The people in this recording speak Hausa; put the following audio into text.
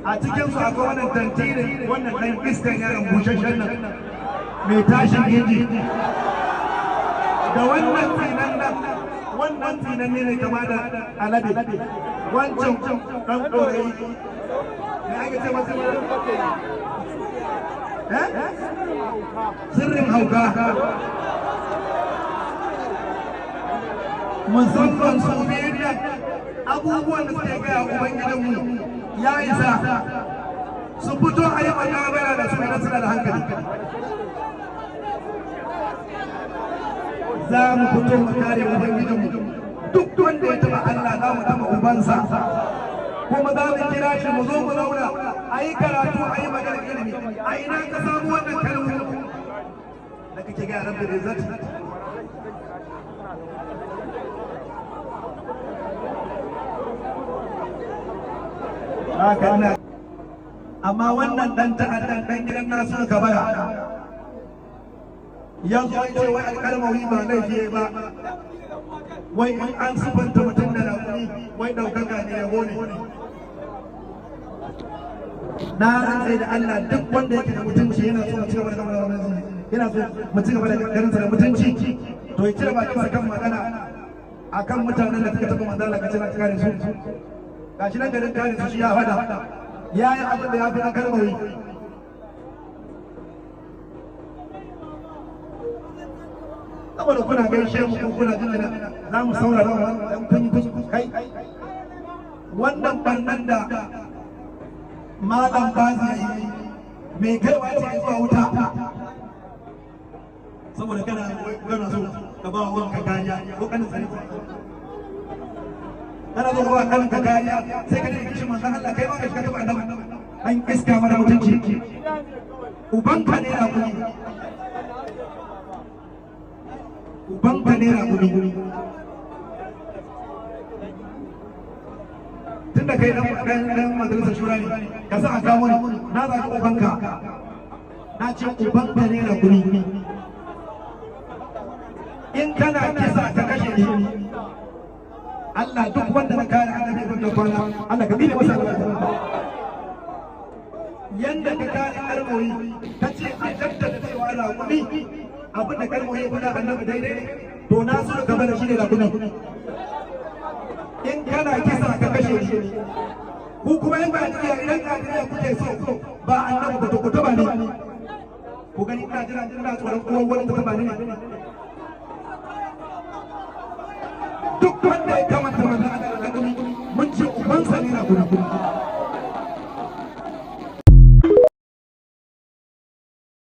a cikin su akwai wannan tantirin wannan dan iskan yaron bushashen nan mai tashin gindi da wannan tsinan nan wannan tsinan ne kama da alade wancan dan ɗorayi ne ake ce masa sirrin hauka musamman su biyu abubuwan da suke gaya ubangidanmu ya isa su fito a yi magana da su idan suna da hankali za mu fito mu kare ubangidanmu duk wanda ya taba Allah za mu taba ubansa kuma za mu kira shi mu zo mu zauna a yi karatu a yi maganar ilimi a ina ka samu wannan kalmomi da kake gaya rabbi da izzati amma wannan dan ta'addan dan gidan nasu ka baya ya zo ce wai alƙalmawi ba laifi ba wai in an sufanta mutum da raƙumi wai ɗaukaka ne yabo ne na rantse da Allah duk wanda yake da mutunci yana so mu ci gaba da yana so mu ci gaba da garinsa da mutunci to ya cire bakinsa kan magana akan mutanen da suka taɓa manzala ka ce na kare su gashi nan garin kare su shi ya fada ya yi abin da ya fi na kalmari saboda kuna gaishe mu ko kuna jin za mu saurara dan kun yi kai wannan bannan da malam bazi yayi mai kaiwa ce zuwa wuta saboda kana so ka ba wanka kariya ko kana tsare kana zo ba kan ka kariya sai ka dinga kishin manzon Allah kai ma ka taba annabi an iska mara mutunci uban ka ne rakuni uban ka ne rakuni tunda kai dan majalisar shura ne ka sa a kawo na za ka uban ka na ce uban ka ne rakuni in kana kisa ka kashe ni Allah duk wanda na kare annabi ibn da kwana Allah ka bide masa yanda ka kare almoyi kace a jaddada cewa raƙumi abin da kalmoyi ya faɗa annabi daidai to na so gaba da shi ne raƙumi in kana kisa ka kashe shi ku kuma in ba iya idan ka iya kuke so ba annabi ba to ku taba ne ku gani ina jira ina tsoron uwan wani ta taba ne duk wanda ya kamata manzo Allah mun ce ubansa ne na gudu